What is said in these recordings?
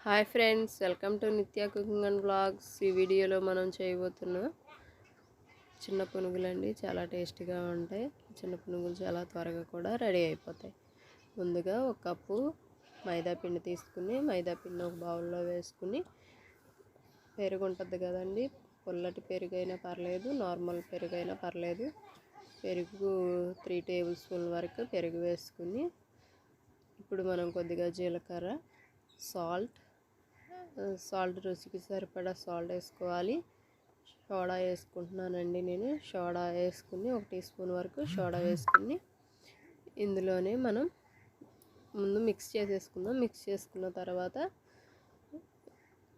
Hi friends, welcome to నిత్య cooking and blogs. ఈ వీడియోలో మనం చేయబోతున్న చిన్న పునుగులండి. చాలా టేస్టీగా ఉంటాయి. చిన్న పునుగులు చాలా త్వరగా కూడా రెడీ అయిపోతాయి. ముందుగా ఒక కప్పు మైదా పిండి తీసుకుని మైదా పిండి ఒక బౌల్లో వేసుకుని, పెరుగు ఉంటుంది కదండి, పుల్లటి పెరుగు అయినా పర్లేదు, నార్మల్ పెరుగు అయినా పర్లేదు, పెరుగు 3 టేబుల్ స్పూన్ల వరకు పెరుగు వేసుకుని, ఇప్పుడు మనం కొద్దిగా జీలకర్ర, సాల్ట్ రుచికి సరిపడా సాల్ట్ వేసుకోవాలి. సోడా వేసుకుంటున్నానండి నేను. సోడా వేసుకుని 1 టీ స్పూన్ వరకు సోడా వేసుకుని ఇందులోనే మనం ముందు మిక్స్ చేసేసుకుందాం. మిక్స్ చేసుకున్న తర్వాత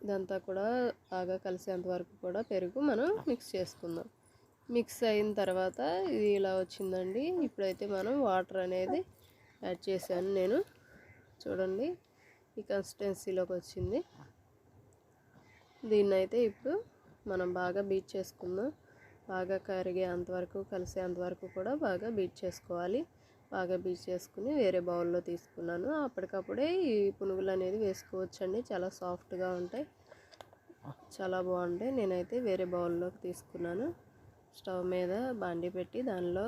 ఇదంతా కూడా బాగా కలిసేంత వరకు కూడా పెరుగు మనం మిక్స్ చేసుకుందాం. మిక్స్ అయిన తర్వాత ఇది ఇలా వచ్చిందండి. ఇప్పుడైతే మనం వాటర్ అనేది యాడ్ చేశాను నేను. చూడండి, ఈ కన్సిస్టెన్సీలోకి వచ్చింది. దీన్ని అయితే ఇప్పుడు మనం బాగా బీట్ చేసుకుందాం. బాగా కరిగే అంతవరకు, కలిసే అంతవరకు కూడా బాగా బీట్ చేసుకోవాలి. బాగా బీట్ చేసుకుని వేరే బౌల్లో తీసుకున్నాను. అప్పటికప్పుడే ఈ పునుగులు అనేది వేసుకోవచ్చండి. చాలా సాఫ్ట్గా ఉంటాయి, చాలా బాగుంటాయి. నేనైతే వేరే బౌల్లోకి తీసుకున్నాను. స్టవ్ మీద బాండి పెట్టి దానిలో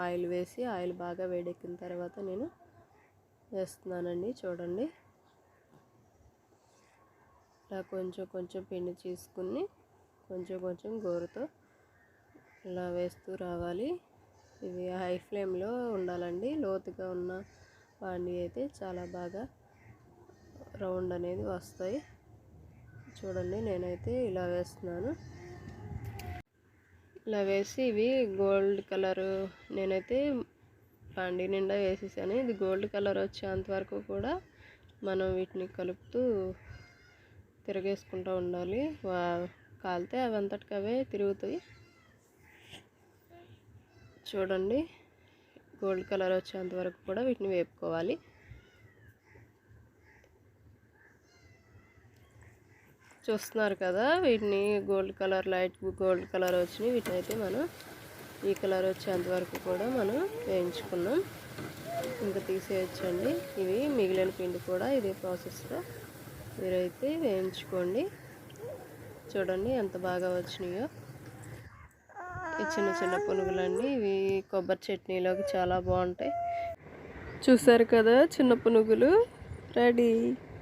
ఆయిల్ వేసి, ఆయిల్ బాగా వేడెక్కిన తర్వాత నేను వేస్తున్నానండి. చూడండి, ఇలా కొంచెం కొంచెం పిండి తీసుకుని కొంచెం కొంచెం గోరుతో ఇలా వేస్తూ రావాలి. ఇది హై ఫ్లేమ్లో ఉండాలండి. లోతుగా ఉన్న బాండి అయితే చాలా బాగా రౌండ్ అనేది వస్తాయి. చూడండి, నేనైతే ఇలా వేస్తున్నాను. ఇలా వేసి ఇవి గోల్డ్ కలరు, నేనైతే బాండి నిండా వేసేసాను. ఇది గోల్డ్ కలర్ వచ్చేంత వరకు కూడా మనం వీటిని కలుపుతూ తిరగేసుకుంటూ ఉండాలి. కాలితే అవి అంతటికి అవే తిరుగుతాయి. చూడండి, గోల్డ్ కలర్ వచ్చేంత వరకు కూడా వీటిని వేపుకోవాలి. చూస్తున్నారు కదా, వీటిని gold colour, light gold colour వచ్చినాయి. వీటిని అయితే మనం ఈ కలర్ వచ్చేంత వరకు కూడా మనం వేయించుకున్నాం. ఇంకా తీసేయచ్చండి. ఇవి మిగిలిన పిండి కూడా ఇదే ప్రాసెస్లో మీరైతే వేయించుకోండి. చూడండి ఎంత బాగా వచ్చినాయో. ఈ చిన్న చిన్న పునుగులన్నీ ఇవి కొబ్బరి చట్నీలోకి చాలా బాగుంటాయి. చూసారు కదా, చిన్న పునుగులు రెడీ.